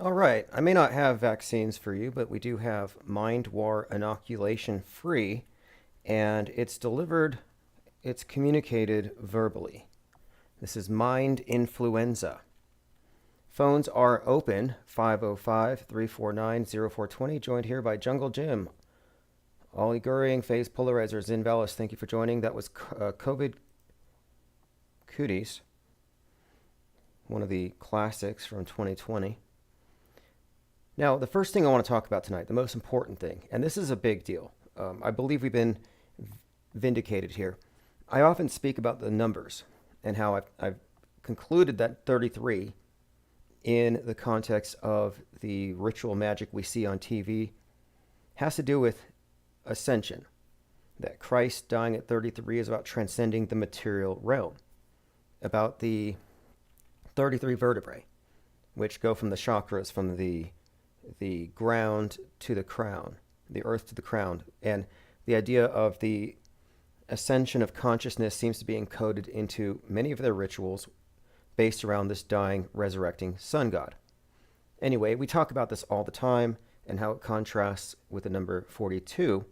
All right, I may not have vaccines for you, but we do have Mind War inoculation free, and it's communicated verbally. This is Mind Influenza. Phones are open 505-349-0420. Joined here by Jungle Jim, Ollie Goering, Phase Polarizer, Zin Valis. Thank you for joining. That was COVID Cooties, one of the classics from 2020. Now, the first thing I want to talk about tonight, the most important thing, and this is a big deal. I believe we've been vindicated here. I often speak about the numbers and how I've concluded that 33, in the context of the ritual magic we see on TV, has to do with ascension. That Christ dying at 33 is about transcending the material realm, about the 33 vertebrae, which go from the chakras, from the ground to the crown, the earth to the crown. And the idea of the ascension of consciousness seems to be encoded into many of their rituals based around this dying, resurrecting sun god. Anyway, we talk about this all the time and how it contrasts with the number 42,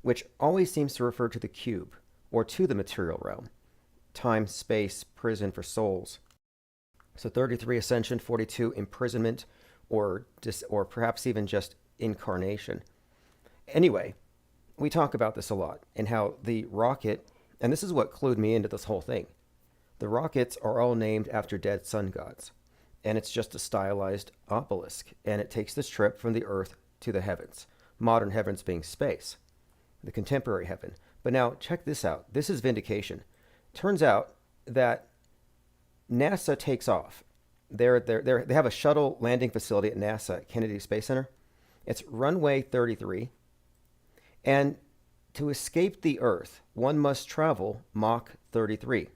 which always seems to refer to the cube or to the material realm, time, space, prison for souls. So 33 ascension, 42 imprisonment, or perhaps even just incarnation. Anyway, we talk about this a lot and how the rocket, and this is what clued me into this whole thing. The rockets are all named after dead sun gods, and it's just a stylized obelisk, and it takes this trip from the earth to the heavens, modern heavens being space, the contemporary heaven. But now check this out. This is vindication. Turns out that NASA takes off. They have a shuttle landing facility at NASA at Kennedy Space Center. It's runway 33. And to escape the Earth, one must travel Mach 33.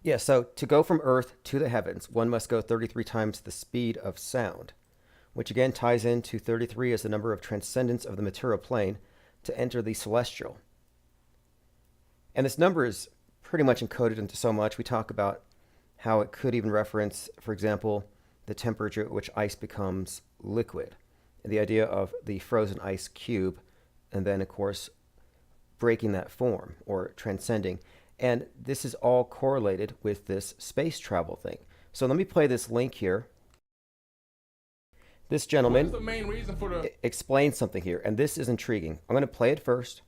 Yeah, so to go from Earth to the heavens, one must go 33 times the speed of sound, which again ties into 33 as the number of transcendence of the material plane to enter the celestial. And this number is pretty much encoded into so much. We talk about how it could even reference, for example, the temperature at which ice becomes liquid, and the idea of the frozen ice cube, and then, of course, breaking that form or transcending. And this is all correlated with this space travel thing. So let me play this link here. This gentleman explains something here, and this is intriguing. I'm going to play it first,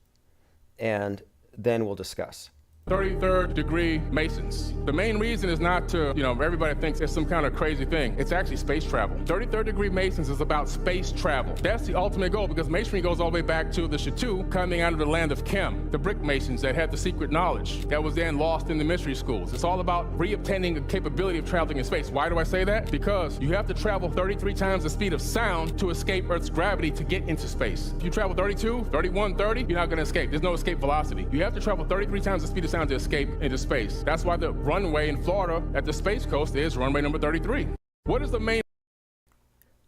and then we'll discuss. 33rd degree Masons. The main reason is not to, everybody thinks it's some kind of crazy thing. It's actually space travel. 33rd degree Masons is about space travel. That's the ultimate goal, because Masonry goes all the way back to the Chateau coming out of the land of Chem, the brick Masons that had the secret knowledge that was then lost in the mystery schools. It's all about reobtaining the capability of traveling in space. Why do I say that? Because you have to travel 33 times the speed of sound to escape Earth's gravity to get into space. If you travel 32, 31, 30, you're not going to escape. There's no escape velocity. You have to travel 33 times the speed of sound to escape into space. That's why the runway in Florida at the Space Coast is runway number 33. What is the main...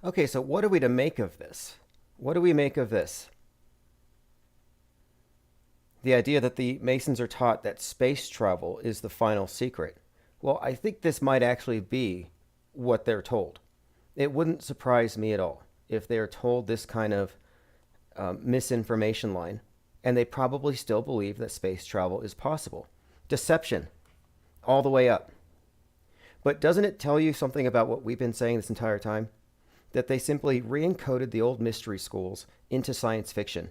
Okay, so what are we to make of this? What do we make of this? The idea that the Masons are taught that space travel is the final secret. Well, I think this might actually be what they're told. It wouldn't surprise me at all if they're told this kind of misinformation line, and they probably still believe that space travel is possible. Deception, all the way up. But doesn't it tell you something about what we've been saying this entire time? That they simply re-encoded the old mystery schools into science fiction,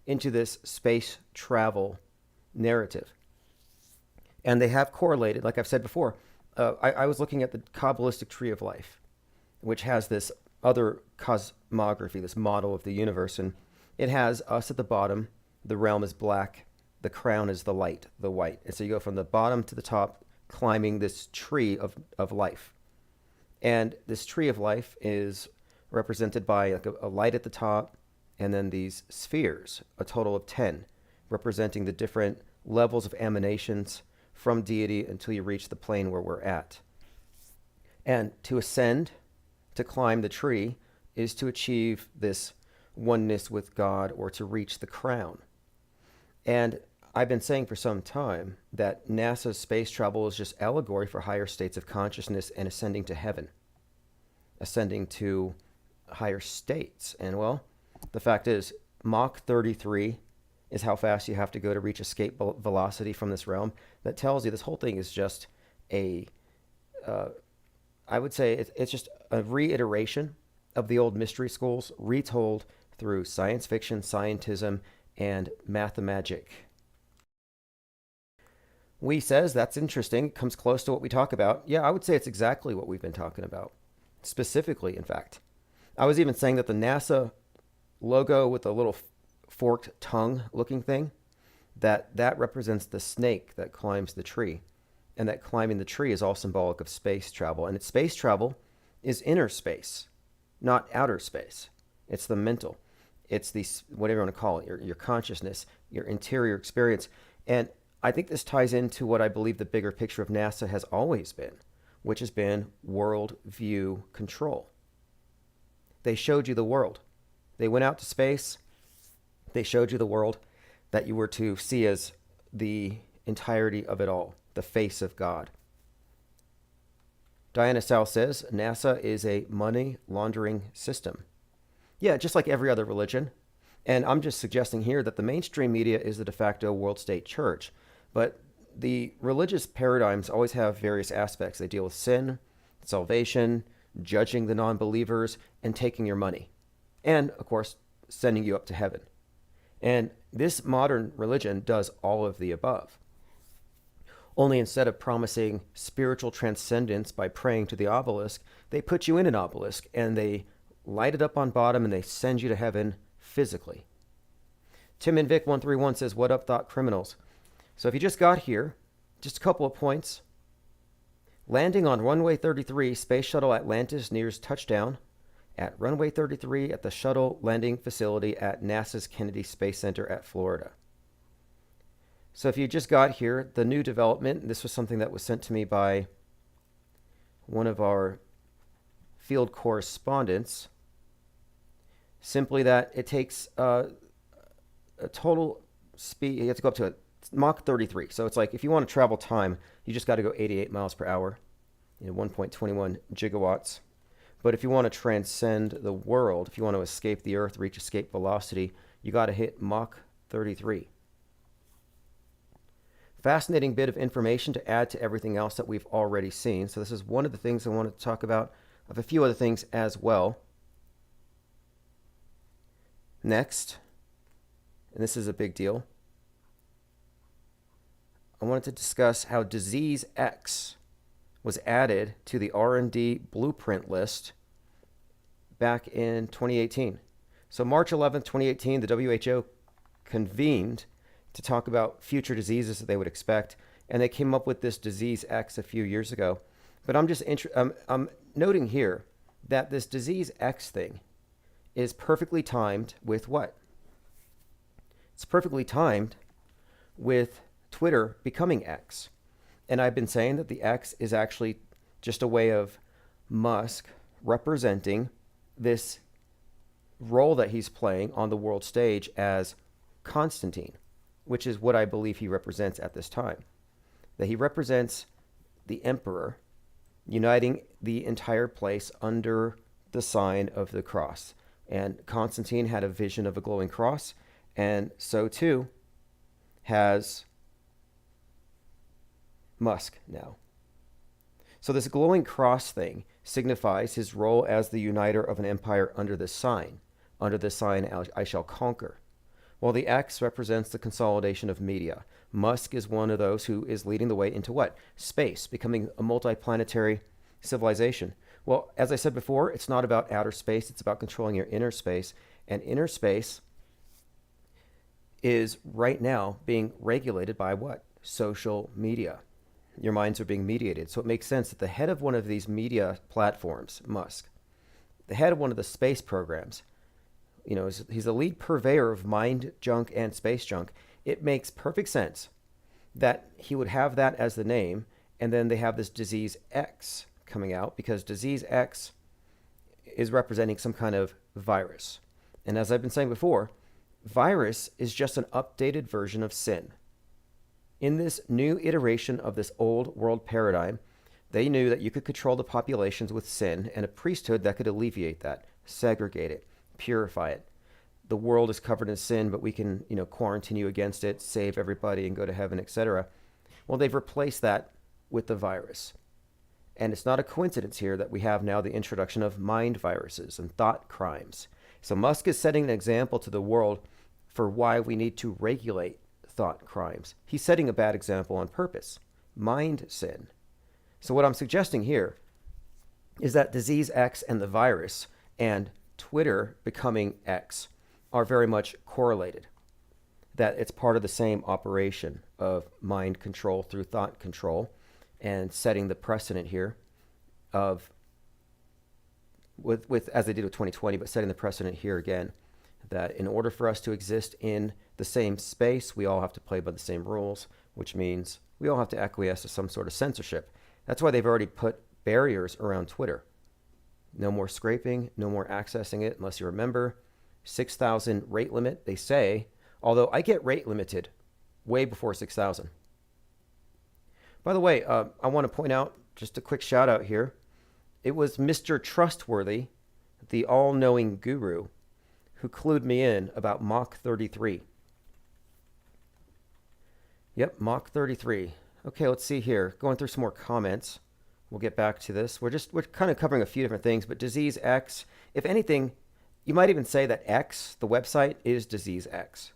into this space travel narrative. And they have correlated, like I've said before, I was looking at the Kabbalistic tree of life, which has this other cosmography, this model of the universe, and it has us at the bottom. The realm is black. The crown is the light, the white. And so you go from the bottom to the top, climbing this tree of life. And this tree of life is represented by like a light at the top, and then these spheres, a total of 10, representing the different levels of emanations from deity until you reach the plane where we're at. And to ascend, to climb the tree, is to achieve this oneness with God or to reach the crown. And I've been saying for some time that NASA's space travel is just allegory for higher states of consciousness and ascending to heaven. ascending to higher states. And well, the fact is, Mach 33 is how fast you have to go to reach escape velocity from this realm. That tells you this whole thing is just a, I would say it's just a reiteration of the old mystery schools retold through science fiction, scientism, and mathemagic. Wee says that's interesting, comes close to what we talk about. Yeah, I would say it's exactly what we've been talking about. Specifically, in fact. I was even saying that the NASA logo with the little forked tongue looking thing, that represents the snake that climbs the tree. And that climbing the tree is all symbolic of space travel. And space travel is inner space, not outer space. It's the mental. It's the, whatever you want to call it, your consciousness, your interior experience. And I think this ties into what I believe the bigger picture of NASA has always been, which has been world view control. They showed you the world. They went out to space. They showed you the world that you were to see as the entirety of it all, the face of God. Diana South says NASA is a money laundering system. Yeah, just like every other religion. And I'm just suggesting here that the mainstream media is the de facto world state church. But the religious paradigms always have various aspects. They deal with sin, salvation, judging the non-believers, and taking your money. And, of course, sending you up to heaven. And this modern religion does all of the above. Only instead of promising spiritual transcendence by praying to the obelisk, they put you in an obelisk and they light it up on bottom and they send you to heaven physically. Tim and Vic 131 says, what up, thought criminals? So if you just got here, just a couple of points. Landing on runway 33, Space Shuttle Atlantis nears touchdown at runway 33 at the shuttle landing facility at NASA's Kennedy Space Center at Florida. So if you just got here, the new development, this was something that was sent to me by one of our field correspondents, simply that it takes a total speed, you have to go up to a Mach 33. So it's like if you want to travel time, you just got to go 88 miles per hour, 1.21 gigawatts. But if you want to transcend the world, if you want to escape the Earth, reach escape velocity, you got to hit Mach 33. Fascinating bit of information to add to everything else that we've already seen. So this is one of the things I wanted to talk about, of a few other things as well. Next, and this is a big deal, I wanted to discuss how disease X was added to the R&D blueprint list back in 2018. So March 11th, 2018, the WHO convened to talk about future diseases that they would expect, and they came up with this disease X a few years ago. But I'm noting here that this disease X thing is perfectly timed with what? It's perfectly timed with Twitter becoming X. And I've been saying that the X is actually just a way of Musk representing this role that he's playing on the world stage as Constantine, which is what I believe he represents at this time. That he represents the emperor uniting the entire place under the sign of the cross. And Constantine had a vision of a glowing cross, and so too has Musk now. So this glowing cross thing signifies his role as the uniter of an empire under this sign. Under this sign, I shall conquer. While the X represents the consolidation of media. Musk is one of those who is leading the way into what? Space, becoming a multiplanetary civilization. Well, as I said before, it's not about outer space, it's about controlling your inner space. And inner space is right now being regulated by what? Social media. Your minds are being mediated. So it makes sense that the head of one of these media platforms, Musk, the head of one of the space programs, he's the lead purveyor of mind junk and space junk. It makes perfect sense that he would have that as the name, and then they have this disease X coming out because disease X is representing some kind of virus. And as I've been saying before, virus is just an updated version of sin. In this new iteration of this old world paradigm, They knew that you could control the populations with sin and a priesthood that could alleviate that, segregate it, purify it. The world is covered in sin, but we can, quarantine you against it, save everybody and go to heaven, etc. Well, they've replaced that with the virus. And it's not a coincidence here that we have now the introduction of mind viruses and thought crimes. So Musk is setting an example to the world for why we need to regulate thought crimes. He's setting a bad example on purpose. Mind sin. So what I'm suggesting here is that disease X and the virus and Twitter becoming X are very much correlated. That it's part of the same operation of mind control through thought control, and setting the precedent here of with as they did with 2020, but setting the precedent here again, that in order for us to exist in the same space, we all have to play by the same rules, which means we all have to acquiesce to some sort of censorship. That's why they've already put barriers around Twitter. No more scraping, no more accessing it unless you're a member. 6,000 rate limit, they say, although I get rate limited way before 6,000. By the way, I want to point out, just a quick shout out here. It was Mr. Trustworthy, the all-knowing guru, who clued me in about Mach 33. Yep, Mach 33. Okay, let's see here. Going through some more comments. We'll get back to this. We're kind of covering a few different things, but disease X, if anything, you might even say that X, the website, is disease X.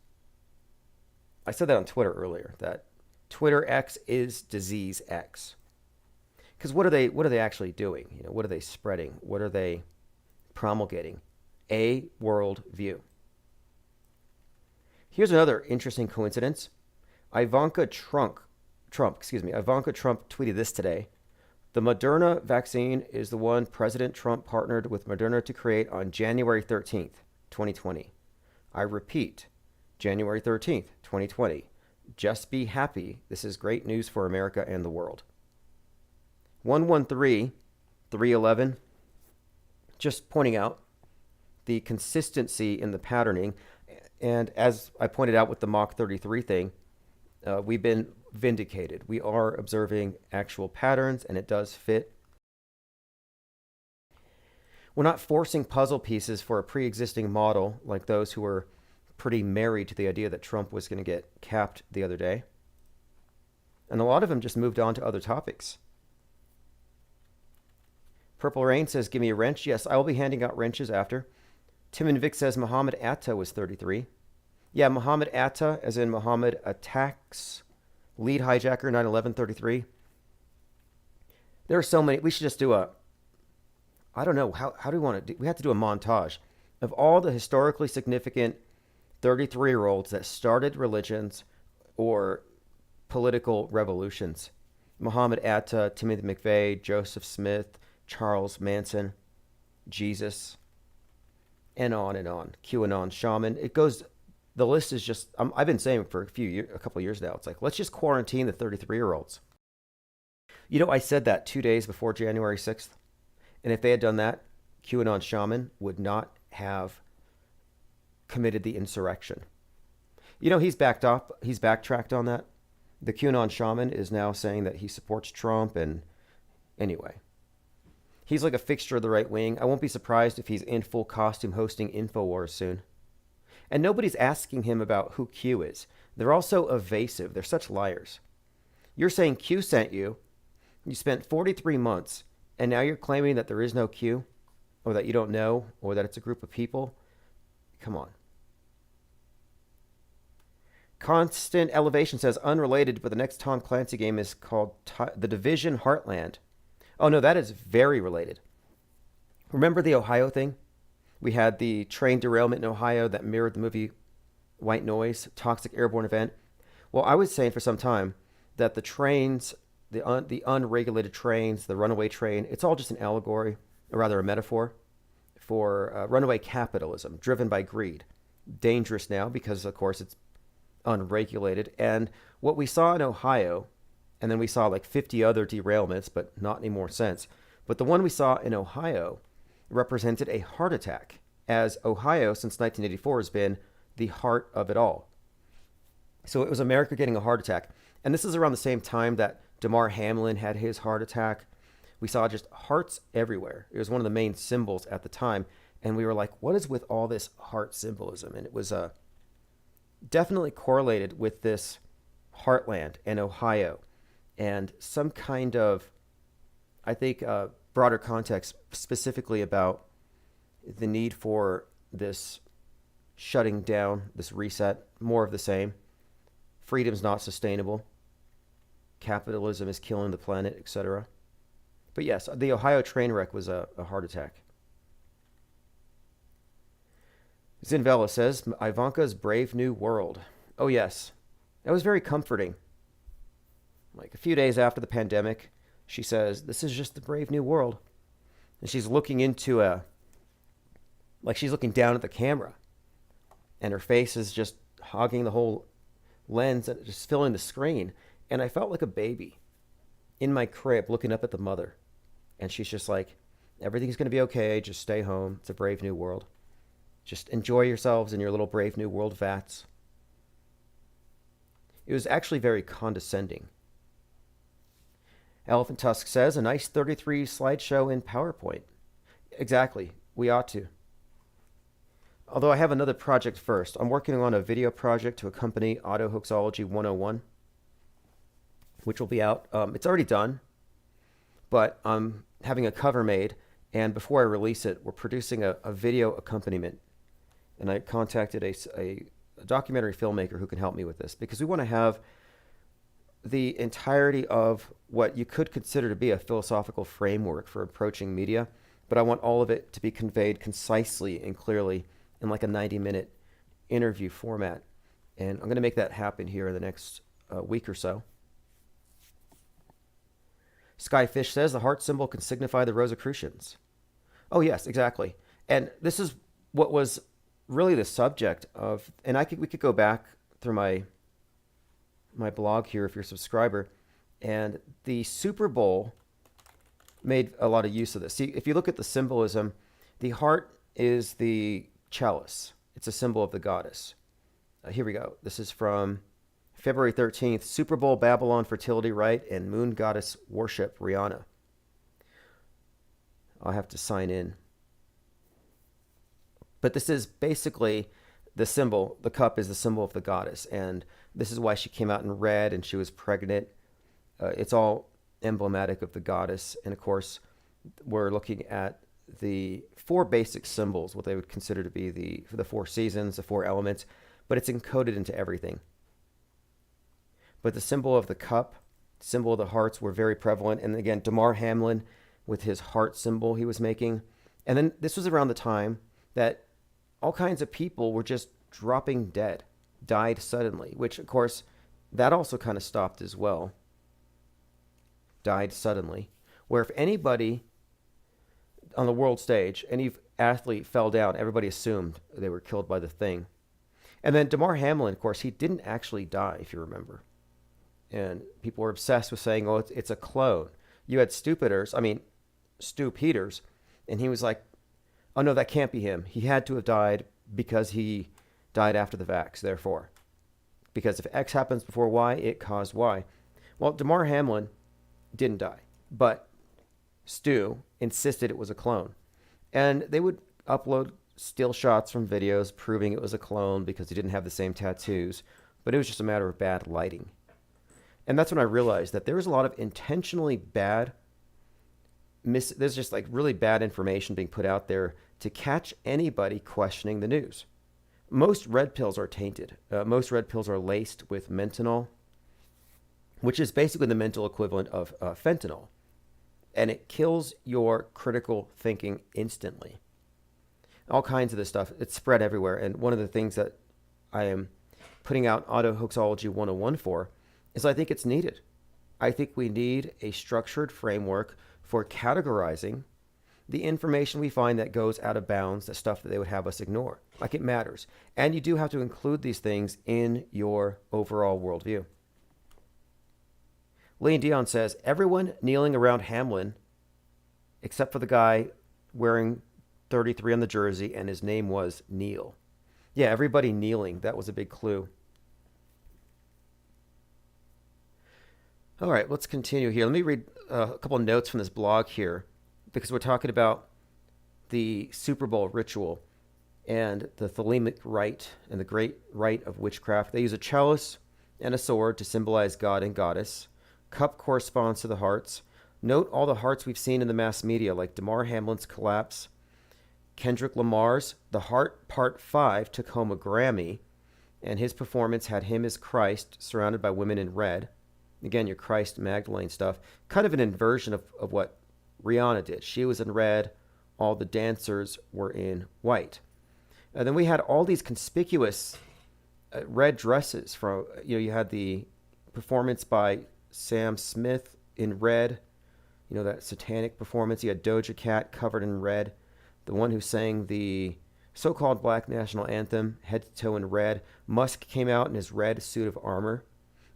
I said that on Twitter earlier, that Twitter X is disease X. Because what are they actually doing? What are they spreading? What are they promulgating? A world view. Here's another interesting coincidence. Ivanka Trump tweeted this today. The Moderna vaccine is the one President Trump partnered with Moderna to create on January 13th, 2020. I repeat, January 13th, 2020. Just be happy. This is great news for America and the world. 113-311, just pointing out the consistency in the patterning. And as I pointed out with the Mach 33 thing, we've been vindicated. We are observing actual patterns, and it does fit. We're not forcing puzzle pieces for a pre-existing model like those who were pretty married to the idea that Trump was going to get capped the other day. And a lot of them just moved on to other topics. Purple Rain says, give me a wrench. Yes, I will be handing out wrenches after. Tim and Vic says, Muhammad Atta was 33. Yeah, Muhammad Atta, as in Muhammad Attacks, lead hijacker, 9/11/33. There are so many. We should just do I don't know, how do we want to do, we have to do a montage of all the historically significant 33-year-olds that started religions or political revolutions. Muhammad Atta, Timothy McVeigh, Joseph Smith, Charles Manson, Jesus, and on and on. QAnon shaman. It goes, the list is just, I've been saying for a couple of years now, it's like, let's just quarantine the 33-year-olds. I said that 2 days before January 6th. And if they had done that, QAnon shaman would not have committed the insurrection. He's backtracked on that. The QAnon shaman is now saying that he supports Trump, and anyway. He's like a fixture of the right wing. I won't be surprised if he's in full costume hosting InfoWars soon. And nobody's asking him about who Q is. They're all so evasive. They're such liars. You're saying Q sent you. You spent 43 months, and now you're claiming that there is no Q, or that you don't know, or that it's a group of people. Come on. Constant Elevation says, unrelated, but the next Tom Clancy game is called The Division Heartland. Oh, no, that is very related. Remember the Ohio thing? We had the train derailment in Ohio that mirrored the movie White Noise, toxic airborne event. Well, I was saying for some time that the trains, the unregulated trains, the runaway train, it's all just an allegory, or rather a metaphor, for runaway capitalism driven by greed. Dangerous now because, of course, it's unregulated. And what we saw in Ohio, and then we saw like 50 other derailments, but not any more sense. But the one we saw in Ohio represented a heart attack, as Ohio since 1984 has been the heart of it all. So it was America getting a heart attack. And this is around the same time that Damar Hamlin had his heart attack. We saw just hearts everywhere. It was one of the main symbols at the time. And we were like, what is with all this heart symbolism? And it was definitely correlated with this heartland and Ohio and some kind of, I think, broader context specifically about the need for this shutting down, this reset, more of the same. Freedom's not sustainable. Capitalism is killing the planet, etc. But yes, the Ohio train wreck was a heart attack. Zinvella says, Ivanka's Brave New World. Oh, yes. That was very comforting. Like a few days after the pandemic, she says, this is just the Brave New World. And she's looking into she's looking down at the camera. And her face is just hogging the whole lens and just filling the screen. And I felt like a baby in my crib looking up at the mother. And she's just like, everything's going to be okay. Just stay home. It's a brave new world. Just enjoy yourselves in your little brave new world vats. It was actually very condescending. Elephant Tusk says, a nice 33 slideshow in PowerPoint. Exactly. We ought to. Although I have another project first. I'm working on a video project to accompany Auto Hoaxology 101, which will be out. It's already done, but I'm having a cover made, and before I release it, we're producing a video accompaniment. And I contacted a documentary filmmaker who can help me with this, because we want to have the entirety of what you could consider to be a philosophical framework for approaching media, but I want all of it to be conveyed concisely and clearly in like a 90-minute interview format. And I'm going to make that happen here in the next week or so. Skyfish says the heart symbol can signify the Rosicrucians. Oh, yes, exactly. And this is what was really the subject of, and we could go back through my blog here if you're a subscriber, and the Super Bowl made a lot of use of this. See, if you look at the symbolism, the heart is the chalice. It's a symbol of the goddess. Here we go. This is from February 13th, Super Bowl Babylon fertility rite and moon goddess worship Rihanna. I'll have to sign in. But this is basically the symbol. The cup is the symbol of the goddess. And this is why she came out in red and she was pregnant. It's all emblematic of the goddess. And of course, we're looking at the four basic symbols, what they would consider to be the four seasons, the four elements, but it's encoded into everything. But the symbol of the cup, symbol of the hearts were very prevalent. And again, Damar Hamlin with his heart symbol he was making. And then this was around the time that all kinds of people were just dropping dead, died suddenly, which of course, that also kind of stopped as well. Died suddenly. Where if anybody on the world stage, any athlete fell down, everybody assumed they were killed by the thing. And then Damar Hamlin, of course, he didn't actually die, if you remember. And people were obsessed with saying, oh, it's a clone. You had Stu Peters, and he was like, oh, no, that can't be him. He had to have died because he died after the vax, therefore. Because if X happens before Y, it caused Y. Well, Damar Hamlin didn't die, but Stu insisted it was a clone. And they would upload still shots from videos proving it was a clone because he didn't have the same tattoos, but it was just a matter of bad lighting. And that's when I realized that there was a lot of intentionally bad, there's just like really bad information being put out there to catch anybody questioning the news. Most red pills are tainted. Most red pills are laced with menthol, which is basically the mental equivalent of fentanyl. And it kills your critical thinking instantly. All kinds of this stuff. It's spread everywhere. And one of the things that I am putting out Auto Hoaxology 101 for is I think it's needed. I think we need a structured framework for categorizing the information we find that goes out of bounds, the stuff that they would have us ignore. Like it matters. And you do have to include these things in your overall worldview. Lean Dion says, everyone kneeling around Hamlin, except for the guy wearing 33 on the jersey, and his name was Neil. Yeah, everybody kneeling. That was a big clue. All right, let's continue here. Let me read a couple of notes from this blog here because we're talking about the Super Bowl ritual and the Thelemic rite and the great rite of witchcraft. They use a chalice and a sword to symbolize God and goddess. Cup corresponds to the hearts. Note all the hearts we've seen in the mass media, like Damar Hamlin's collapse. Kendrick Lamar's The Heart Part 5 took home a Grammy, and his performance had him as Christ surrounded by women in red. Again, your Christ Magdalene stuff. Kind of an inversion of what Rihanna did. She was in red. All the dancers were in white. And then we had all these conspicuous red dresses. From you had the performance by Sam Smith in red. That satanic performance. You had Doja Cat covered in red. The one who sang the so-called Black National Anthem, head to toe in red. Musk came out in his red suit of armor.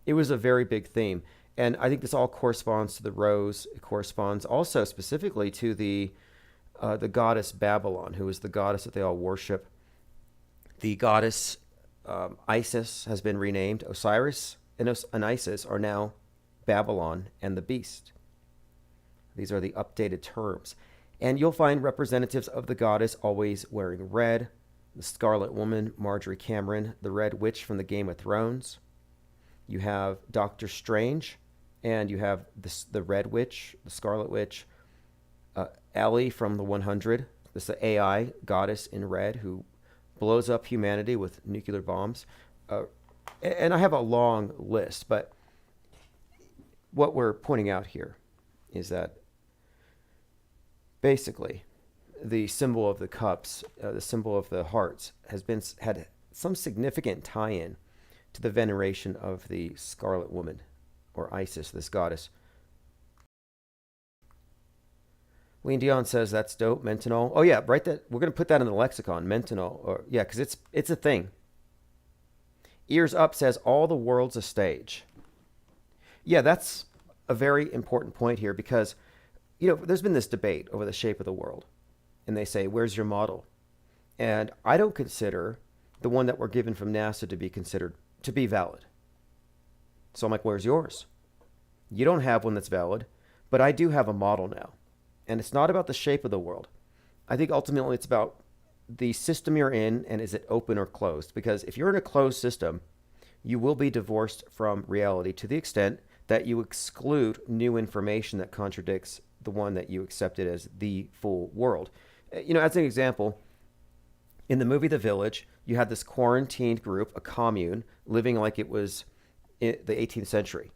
It was a very big theme. And I think this all corresponds to the rose. It corresponds also specifically to the goddess Babylon, who is the goddess that they all worship. The goddess Isis has been renamed. Osiris and Isis are now Babylon and the beast. These are the updated terms. And you'll find representatives of the goddess always wearing red. The Scarlet Woman, Marjorie Cameron, the Red Witch from the Game of Thrones. You have Doctor Strange, and you have the Red Witch, the Scarlet Witch. Ellie from the 100, this is the AI goddess in red who blows up humanity with nuclear bombs. And I have a long list, but what we're pointing out here is that basically the symbol of the cups, the symbol of the hearts, had some significant tie-in to the veneration of the Scarlet Woman, or Isis, this goddess. Lean Dion says that's dope. Mentonol. Oh yeah, right. That we're gonna put that in the lexicon. Mentonol, or yeah, because it's a thing. Ears Up says all the world's a stage. Yeah, that's a very important point here because there's been this debate over the shape of the world, and they say, "Where's your model?" And I don't consider the one that we're given from NASA to be considered to be valid. So I'm like, "Where's yours?" You don't have one that's valid, but I do have a model now. And it's not about the shape of the world. I think ultimately it's about the system you're in and is it open or closed? Because if you're in a closed system, you will be divorced from reality to the extent that you exclude new information that contradicts the one that you accepted as the full world. As an example, in the movie The Village, you had this quarantined group, a commune, living like it was in the 18th century.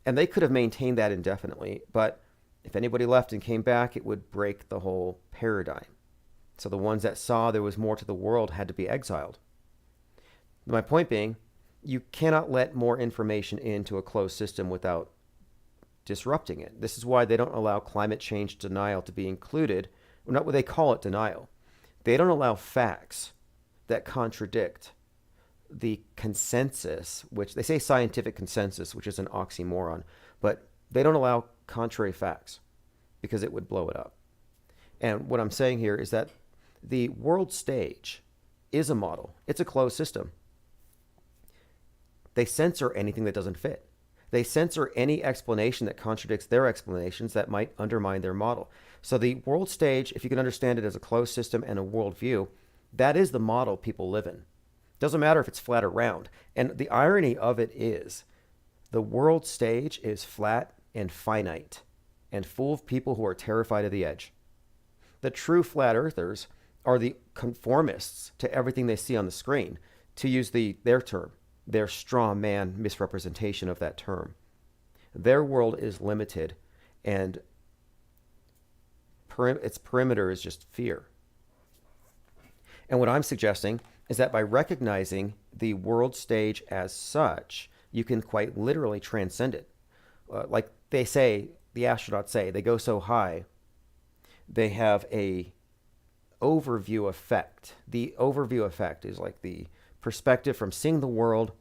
And they could have maintained that indefinitely, but if anybody left and came back, it would break the whole paradigm. So the ones that saw there was more to the world had to be exiled. My point being, you cannot let more information into a closed system without disrupting it. This is why they don't allow climate change denial to be included. Well, not what they call it denial. They don't allow facts that contradict the consensus, which they say scientific consensus, which is an oxymoron, but they don't allow contrary facts because it would blow it up. And what I'm saying here is that the world stage is a model. It's a closed system. They censor anything that doesn't fit. They censor any explanation that contradicts their explanations that might undermine their model. So the world stage, if you can understand it as a closed system and a worldview, that is the model people live in. Doesn't matter if it's flat or round. And the irony of it is the world stage is flat and finite and full of people who are terrified of the edge. The true flat earthers are the conformists to everything they see on the screen, to use their term, their straw man misrepresentation of that term. Their world is limited and its perimeter is just fear. And what I'm suggesting is that by recognizing the world stage as such, you can quite literally transcend it. Like they say, the astronauts say, they go so high, they have a overview effect. The overview effect is like the perspective from seeing the world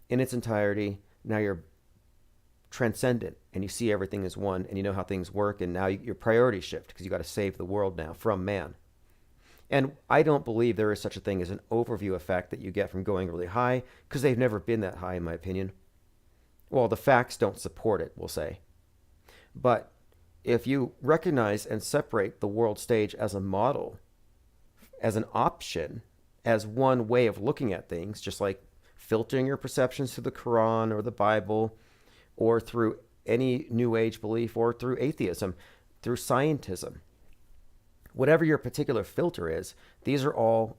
in its entirety. Now you're transcendent and you see everything as one and you know how things work, and now your priorities shift because you got to save the world now from man. And I don't believe there is such a thing as an overview effect that you get from going really high, because they've never been that high, in my opinion. Well, the facts don't support it, we'll say. But if you recognize and separate the world stage as a model, as an option, as one way of looking at things, just like filtering your perceptions through the Quran or the Bible or through any New Age belief or through atheism, through scientism, whatever your particular filter is, these are all,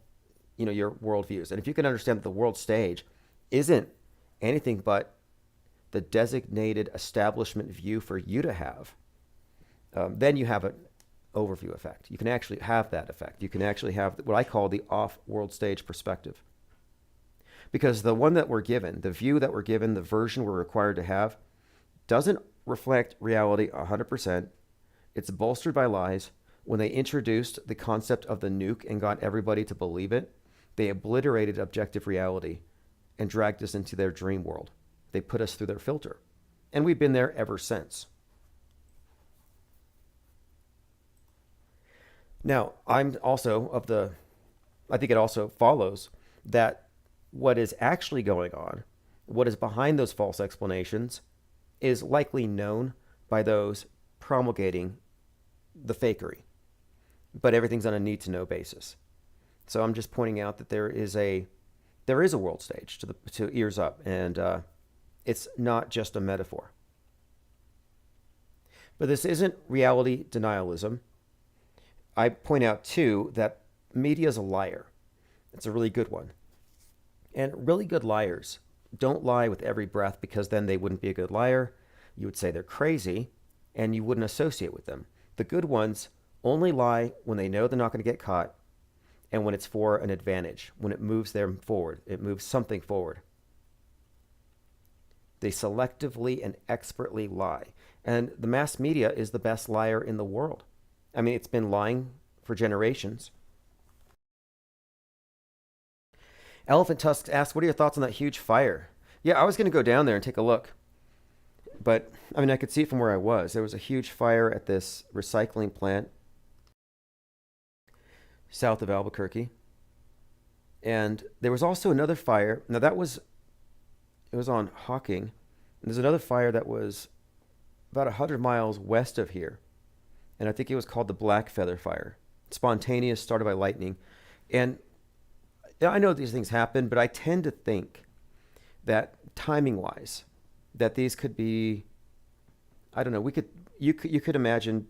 your worldviews. And if you can understand that the world stage isn't anything but the designated establishment view for you to have, then you have an overview effect. You can actually have that effect. You can actually have what I call the off-world stage perspective. Because the one that we're given, the view that we're given, the version we're required to have, doesn't reflect reality 100%. It's bolstered by lies. When they introduced the concept of the nuke and got everybody to believe it, they obliterated objective reality and dragged us into their dream world. They put us through their filter. And we've been there ever since. Now, I think it also follows that what is actually going on, what is behind those false explanations, is likely known by those promulgating the fakery. But everything's on a need-to-know basis. So I'm just pointing out that there is a world stage to ears up, and it's not just a metaphor. But this isn't reality denialism. I point out, too, that media is a liar. It's a really good one. And really good liars don't lie with every breath, because then they wouldn't be a good liar. You would say they're crazy, and you wouldn't associate with them. The good ones only lie when they know they're not going to get caught, and when it's for an advantage, when it moves them forward, it moves something forward. They selectively and expertly lie. And the mass media is the best liar in the world. I mean, it's been lying for generations. Elephant Tusk asks, what are your thoughts on that huge fire? Yeah, I was going to go down there and take a look. But, I could see it from where I was. There was a huge fire at this recycling plant south of Albuquerque. And there was also another fire. Now, it was on Hawking. And there's another fire that was about 100 miles west of here. And I think it was called the Black Feather Fire. Spontaneous, started by lightning. And I know these things happen, but I tend to think that timing-wise, that these could be, I don't know, you could imagine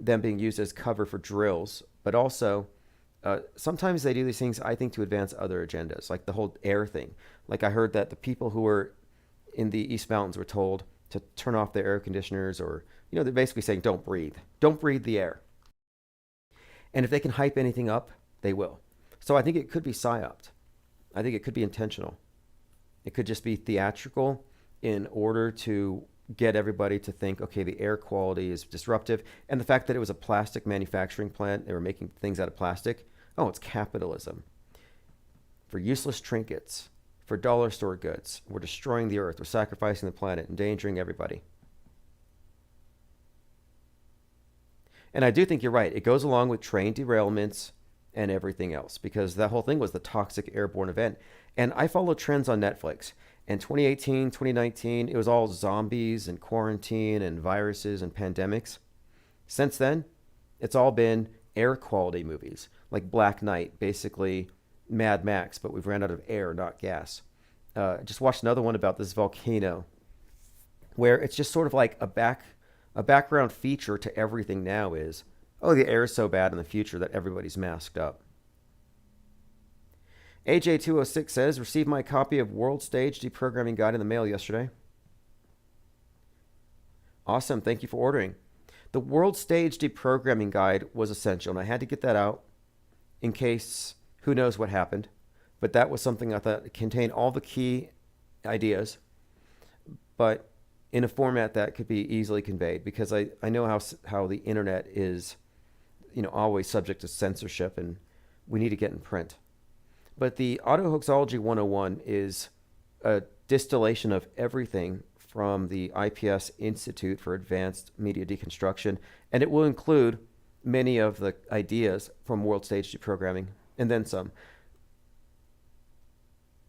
them being used as cover for drills, but also sometimes they do these things, I think, to advance other agendas, like the whole air thing. Like I heard that the people who were in the East Mountains were told to turn off their air conditioners, or, they're basically saying don't breathe the air. And if they can hype anything up, they will. So I think it could be psyoped. I think it could be intentional. It could just be theatrical in order to get everybody to think, okay, the air quality is disruptive. And the fact that it was a plastic manufacturing plant, they were making things out of plastic. Oh, it's capitalism. For useless trinkets, for dollar store goods, we're destroying the earth, we're sacrificing the planet, endangering everybody. And I do think you're right. It goes along with train derailments and everything else, because that whole thing was the toxic airborne event. And I follow trends on Netflix. In 2018, 2019, it was all zombies and quarantine and viruses and pandemics. Since then, it's all been air quality movies, like Black Knight, basically Mad Max, but we've ran out of air, not gas. Just watched another one about this volcano, where it's just sort of like a background feature to everything now is, oh, the air is so bad in the future that everybody's masked up. AJ206 says, received my copy of World Stage Deprogramming Guide in the mail yesterday. Awesome. Thank you for ordering. The World Stage Deprogramming Guide was essential, and I had to get that out in case who knows what happened. But that was something I thought contained all the key ideas, but in a format that could be easily conveyed, because I know how the internet is, always subject to censorship, and we need to get in print. But the Autohoaxology 101 is a distillation of everything from the IPS Institute for Advanced Media Deconstruction, and it will include many of the ideas from World Stage Deprogramming, and then some.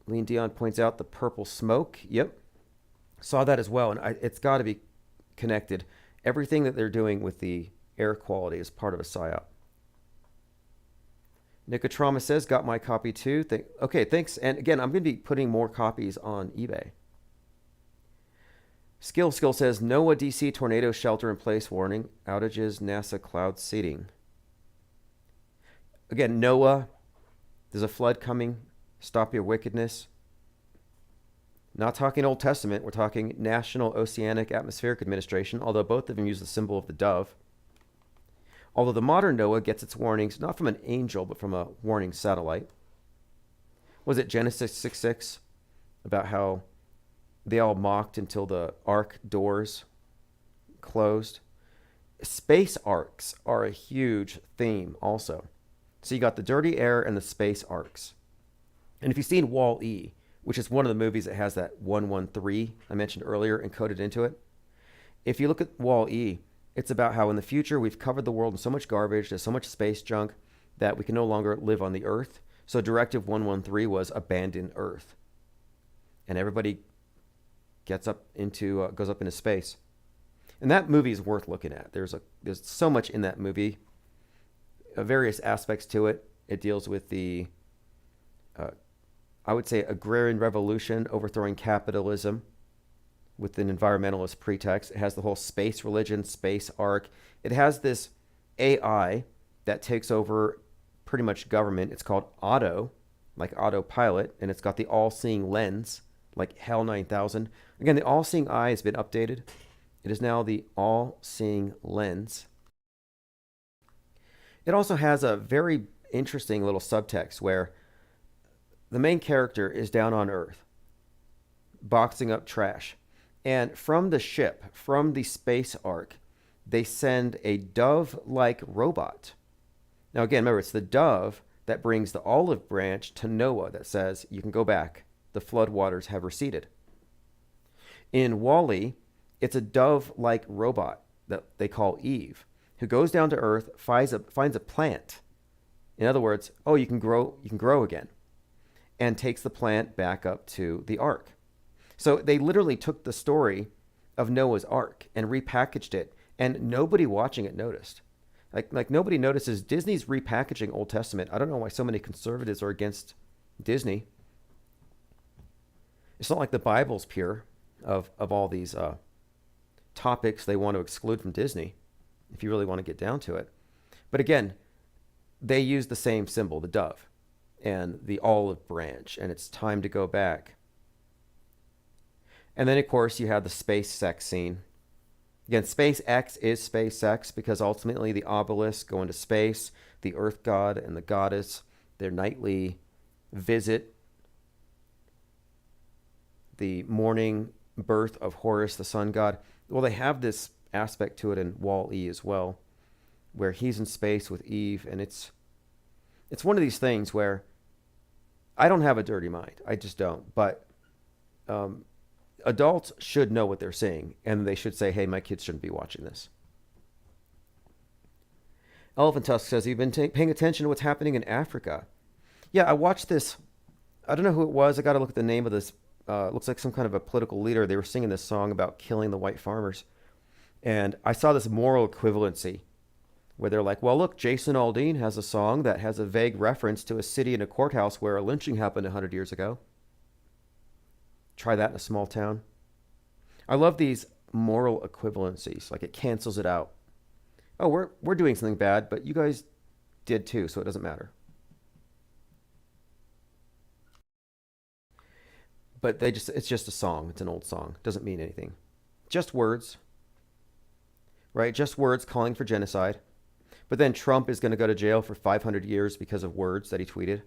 Lean Dion points out the purple smoke. Yep. Saw that as well, and it's got to be connected. Everything that they're doing with the air quality is part of a psyop. Nicotrauma says, got my copy too. Okay, thanks. And again, I'm going to be putting more copies on eBay. Skill says, NOAA DC tornado shelter in place warning. Outages, NASA cloud seeding. Again, NOAA, there's a flood coming. Stop your wickedness. Not talking Old Testament. We're talking National Oceanic Atmospheric Administration, although both of them use the symbol of the dove. Although the modern NOAA gets its warnings not from an angel, but from a warning satellite. Was it Genesis 6:6 about how they all mocked until the ark doors closed? Space arcs are a huge theme also. So you got the dirty air and the space arcs. And if you've seen Wall-E, which is one of the movies that has that 113 I mentioned earlier encoded into it, if you look at Wall-E, it's about how in the future we've covered the world in so much garbage, there's so much space junk that we can no longer live on the Earth. So Directive 113 was abandon Earth. And everybody goes up into space. And that movie is worth looking at. There's so much in that movie, various aspects to it. It deals with the, I would say, agrarian revolution, overthrowing capitalism with an environmentalist pretext. It has the whole space religion, space arc. It has this AI that takes over pretty much government. It's called Auto, like autopilot, and it's got the all-seeing lens, like HAL 9000. Again, the all-seeing eye has been updated. It is now the all-seeing lens. It also has a very interesting little subtext where the main character is down on Earth, boxing up trash. And from the ship, from the space arc, they send a dove-like robot. Now again, remember, it's the dove that brings the olive branch to Noah that says, you can go back. The flood waters have receded. In Wall-E, it's a dove-like robot that they call Eve, who goes down to Earth, finds a plant. In other words, you can grow again, and takes the plant back up to the ark. So they literally took the story of Noah's Ark and repackaged it, and nobody watching it noticed. Like nobody notices Disney's repackaging Old Testament. I don't know why so many conservatives are against Disney. It's not like the Bible's pure of all these topics they want to exclude from Disney, if you really want to get down to it. But again, they use the same symbol, the dove, and the olive branch, and it's time to go back. And then, of course, you have the space sex scene. Again, SpaceX is space sex because ultimately the obelisk go into space, the Earth God and the goddess, their nightly visit, the morning birth of Horus, the sun god. Well, they have this aspect to it in Wall-E as well, where he's in space with Eve, and it's one of these things where I don't have a dirty mind. I just don't. But adults should know what they're seeing, and they should say, hey, my kids shouldn't be watching this. Elephant Tusk says, you've been paying attention to what's happening in Africa. Yeah, I watched this. I don't know who it was. I got to look at the name of this. Looks like some kind of a political leader. They were singing this song about killing the white farmers. And I saw this moral equivalency where they're like, well, look, Jason Aldean has a song that has a vague reference to a city and a courthouse where a lynching happened 100 years ago. Try that in a small town. I love these moral equivalencies. Like it cancels it out. Oh, we're doing something bad, but you guys did too, so it doesn't matter. But it's just a song. It's an old song. It doesn't mean anything. Just words. Right? Just words calling for genocide. But then Trump is going to go to jail for 500 years because of words that he tweeted.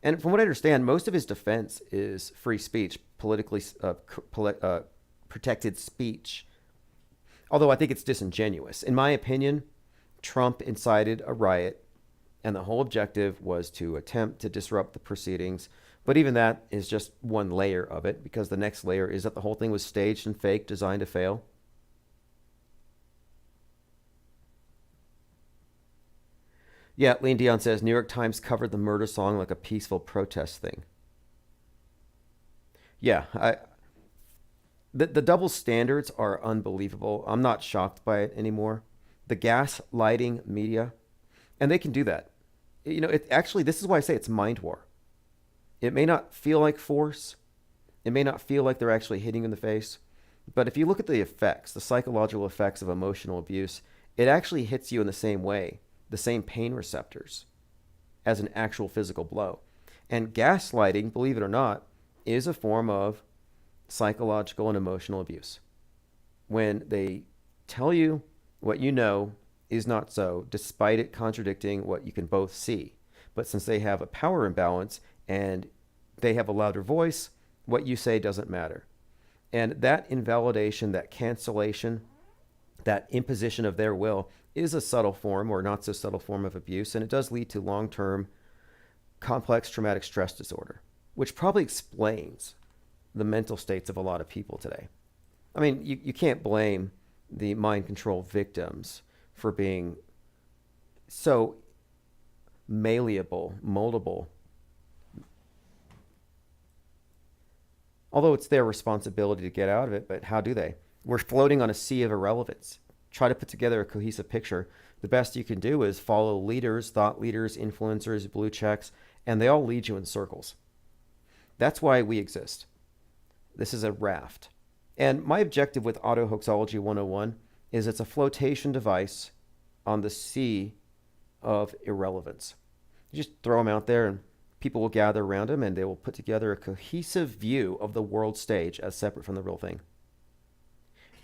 And from what I understand, most of his defense is free speech, politically protected speech. Although I think it's disingenuous. In my opinion, Trump incited a riot, and the whole objective was to attempt to disrupt the proceedings. But even that is just one layer of it, because the next layer is that the whole thing was staged and fake, designed to fail. Yeah, Lean Dion says, New York Times covered the murder song like a peaceful protest thing. Yeah, The double standards are unbelievable. I'm not shocked by it anymore. The gaslighting media, and they can do that. It actually, this is why I say it's mind war. It may not feel like force. It may not feel like they're actually hitting you in the face. But if you look at the effects, the psychological effects of emotional abuse, it actually hits you in the same way, the same pain receptors as an actual physical blow. And gaslighting, believe it or not, is a form of psychological and emotional abuse. When they tell you what you know is not so, despite it contradicting what you can both see. But since they have a power imbalance and they have a louder voice, what you say doesn't matter. And that invalidation, that cancellation, that imposition of their will is a subtle form or not so subtle form of abuse. And it does lead to long-term complex traumatic stress disorder, which probably explains the mental states of a lot of people today. I mean, you can't blame the mind control victims for being so malleable, moldable. Although it's their responsibility to get out of it, but how do they? We're floating on a sea of irrelevance. Try to put together a cohesive picture. The best you can do is follow leaders, thought leaders, influencers, blue checks, and they all lead you in circles. That's why we exist. This is a raft. And my objective with Auto Hoaxology 101 is it's a flotation device on the sea of irrelevance. You just throw them out there and people will gather around them and they will put together a cohesive view of the world stage as separate from the real thing.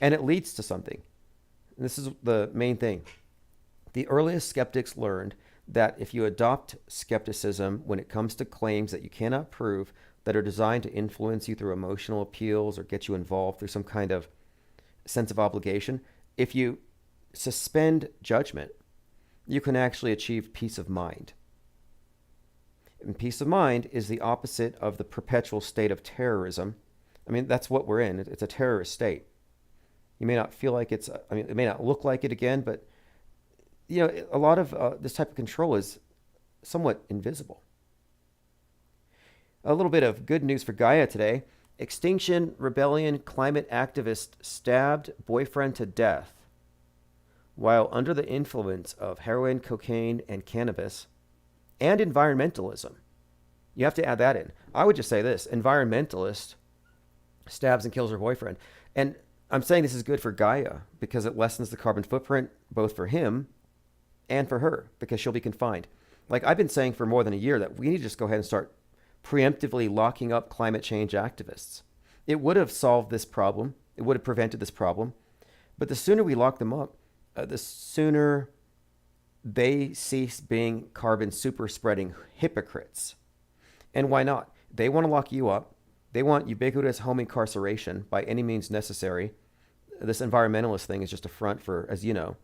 And it leads to something. And this is the main thing. The earliest skeptics learned that if you adopt skepticism when it comes to claims that you cannot prove that are designed to influence you through emotional appeals or get you involved through some kind of sense of obligation, if you suspend judgment, you can actually achieve peace of mind. And peace of mind is the opposite of the perpetual state of terrorism. I mean, that's what we're in. It's a terrorist state. You may not feel like it's, I mean, it may not look like it again, but, a lot of this type of control is somewhat invisible. A little bit of good news for Gaia today. Extinction Rebellion climate activist stabbed boyfriend to death while under the influence of heroin, cocaine, and cannabis, and environmentalism. You have to add that in. I would just say this: environmentalist stabs and kills her boyfriend. And I'm saying this is good for Gaia because it lessens the carbon footprint both for him and for her because she'll be confined. Like I've been saying for more than a year that we need to just go ahead and start preemptively locking up climate change activists. It would have solved this problem. It would have prevented this problem. But the sooner we lock them up, the sooner they cease being carbon super spreading hypocrites. And why not? They want to lock you up. They want ubiquitous home incarceration by any means necessary. This environmentalist thing is just a front for, as you know,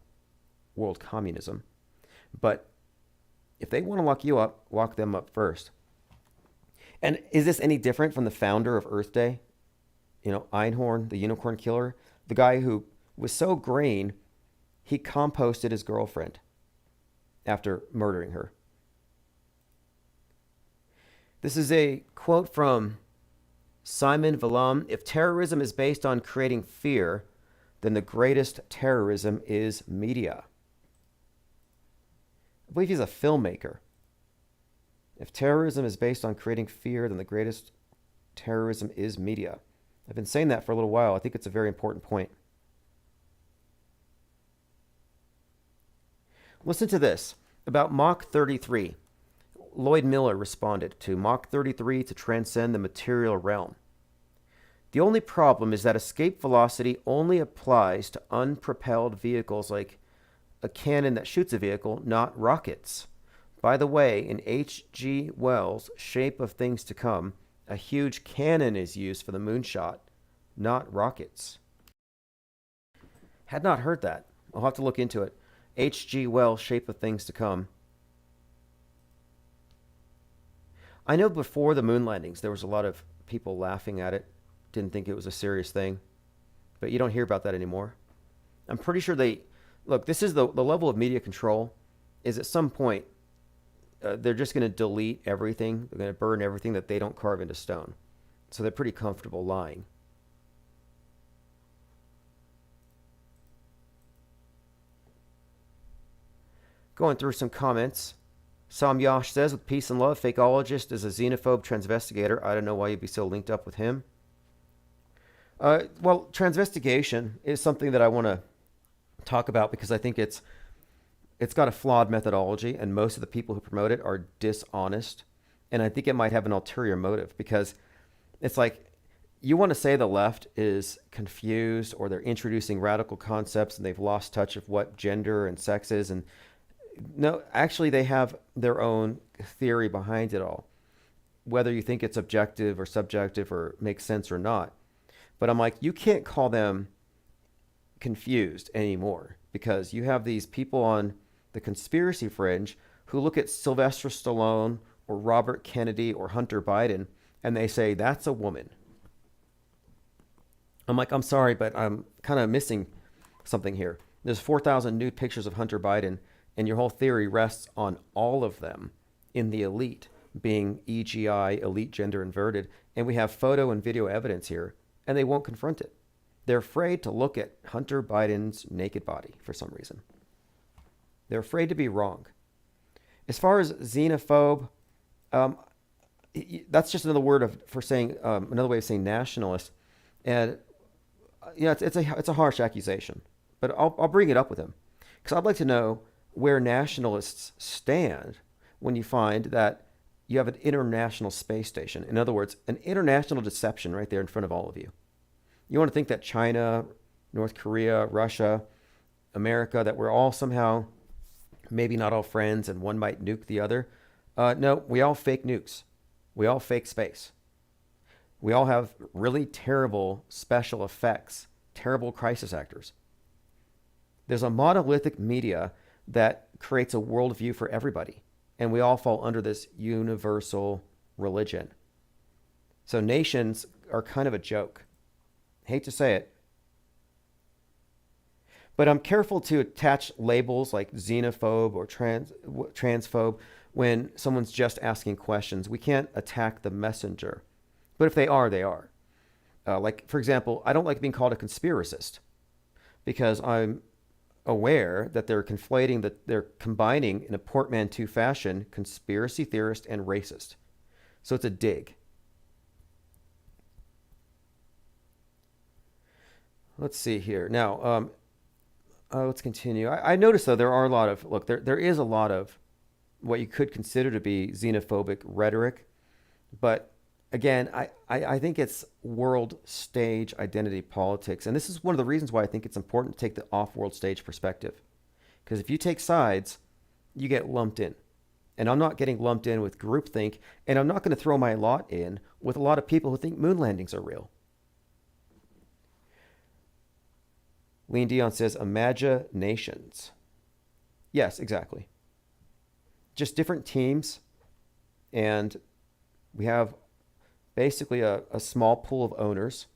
world communism. But if they want to lock you up, lock them up first. And is this any different from the founder of Earth Day? Einhorn, the unicorn killer, the guy who was so green, he composted his girlfriend after murdering her. This is a quote from Simon Villam. If terrorism is based on creating fear, then the greatest terrorism is media. I believe he's a filmmaker. If terrorism is based on creating fear, then the greatest terrorism is media. I've been saying that for a little while. I think it's a very important point. Listen to this about Mach 33. Lloyd Miller responded to Mach 33 to transcend the material realm. The only problem is that escape velocity only applies to unpropelled vehicles like a cannon that shoots a vehicle, not rockets. By the way, in H.G. Wells' Shape of Things to Come, a huge cannon is used for the moonshot, not rockets. Had not heard that. I'll have to look into it. H.G. Wells' Shape of Things to Come. I know before the moon landings, there was a lot of people laughing at it, didn't think it was a serious thing, but you don't hear about that anymore. I'm pretty sure look, this is the level of media control is at some point, they're just going to delete everything. They're going to burn everything that they don't carve into stone. So they're pretty comfortable lying. Going through some comments. Sam Yash says, with peace and love, fakeologist is a xenophobe transvestigator. I don't know why you'd be so linked up with him. Well, transvestigation is something that I want to talk about because I think it's got a flawed methodology, and most of the people who promote it are dishonest. And I think it might have an ulterior motive because it's like you want to say the left is confused or they're introducing radical concepts and they've lost touch of what gender and sex is. And no, actually, they have their own theory behind it all, whether you think it's objective or subjective or makes sense or not. But I'm like, you can't call them confused anymore because you have these people on the conspiracy fringe who look at Sylvester Stallone or Robert Kennedy or Hunter Biden and they say, that's a woman. I'm like, I'm sorry, but I'm kind of missing something here. There's 4,000 nude pictures of Hunter Biden, and your whole theory rests on all of them in the elite being EGI, elite gender inverted. And we have photo and video evidence here, and they won't confront it. They're afraid to look at Hunter Biden's naked body for some reason. They're afraid to be wrong. As far as xenophobe, that's just another word for saying another way of saying nationalist, and it's a harsh accusation. But I'll bring it up with him because I'd like to know where nationalists stand when you find that you have an international space station. In other words, an international deception right there in front of all of you. You want to think that China, North Korea, Russia, America, that we're all somehow maybe not all friends and one might nuke the other. No, we all fake nukes. We all fake space. We all have really terrible special effects, terrible crisis actors. There's a monolithic media that creates a worldview for everybody, and we all fall under this universal religion. So nations are kind of a joke. Hate to say it. But I'm careful to attach labels like xenophobe or transphobe when someone's just asking questions. We can't attack the messenger. But if they are, they are. Like, for example, I don't like being called a conspiracist because I'm aware that they're combining in a portmanteau fashion conspiracy theorist and racist. So it's a dig. Let's see here. Now, let's continue. I noticed, though, there are a lot of, there is a lot of what you could consider to be xenophobic rhetoric. But again, I think it's world stage identity politics. And this is one of the reasons why I think it's important to take the off-world stage perspective. Because if you take sides, you get lumped in. And I'm not getting lumped in with groupthink. And I'm not going to throw my lot in with a lot of people who think moon landings are real. Lean Dion says, imaginations. Yes, exactly. Just different teams. And we have basically a small pool of owners.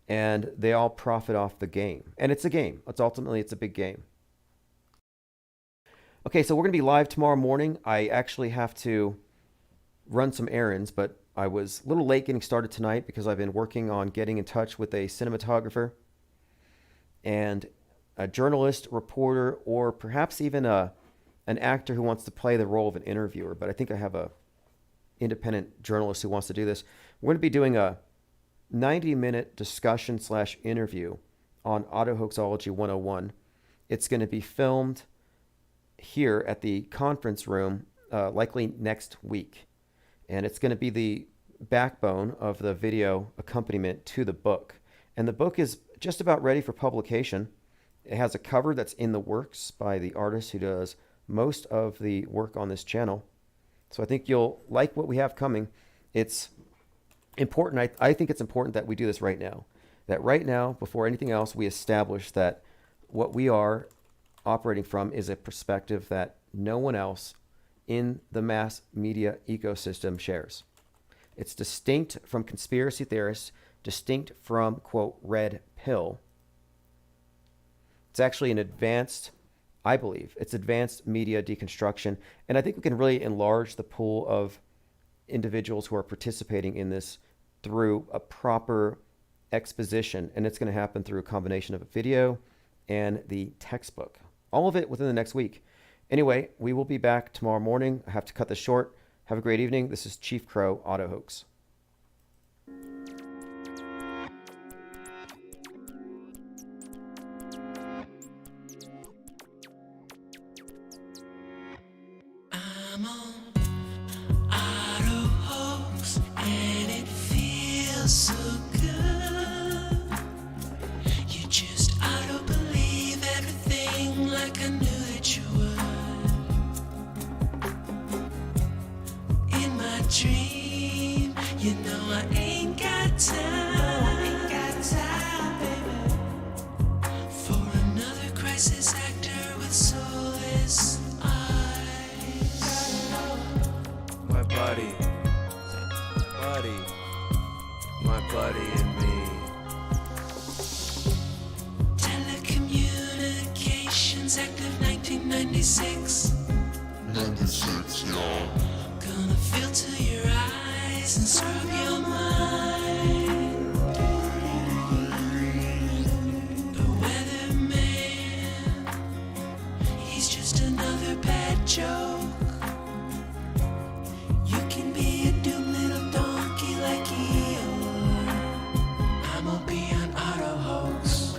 And they all profit off the game. And it's a game. It's a big game. Okay, so we're going to be live tomorrow morning. I actually have to run some errands, but I was a little late getting started tonight because I've been working on getting in touch with a cinematographer and a journalist, reporter, or perhaps even an actor who wants to play the role of an interviewer. But I think I have a independent journalist who wants to do this. We're going to be doing a 90-minute discussion/interview on Autohoaxology 101. It's going to be filmed here at the conference room, likely next week. And it's going to be the backbone of the video accompaniment to the book. And the book is just about ready for publication. It has a cover that's in the works by the artist who does most of the work on this channel. So I think you'll like what we have coming. It's important. I think it's important that we do this right now. That right now, before anything else, we establish that what we are operating from is a perspective that no one else in the mass media ecosystem shares. It's distinct from conspiracy theorists, distinct from, quote, red pill. It's actually an advanced, I believe, it's advanced media deconstruction. And I think we can really enlarge the pool of individuals who are participating in this through a proper exposition. And it's going to happen through a combination of a video and the textbook. All of it within the next week. Anyway, we will be back tomorrow morning. I have to cut this short. Have a great evening. This is Chief Crow Auto Hoax. I'm on Auto Hoax, and it feels so good. You just auto believe everything like I knew that you would. In my dream, you know I ain't got time, baby, for another crisis actor with soulless eyes. My buddy and me. Telecommunications Act of 1996. 96, y'all. Gonna filter your eyes and scrub your mind. The weatherman, he's just another bad joke. You can be a doomed little donkey like Eeyore. I'ma be an auto hoax.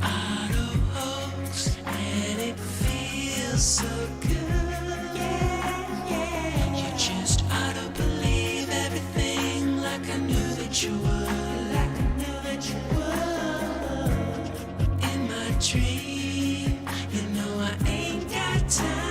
Auto hoax, and it feels so good. Yeah. You just auto believe everything like I knew that you would. In my dream, you know I ain't got time.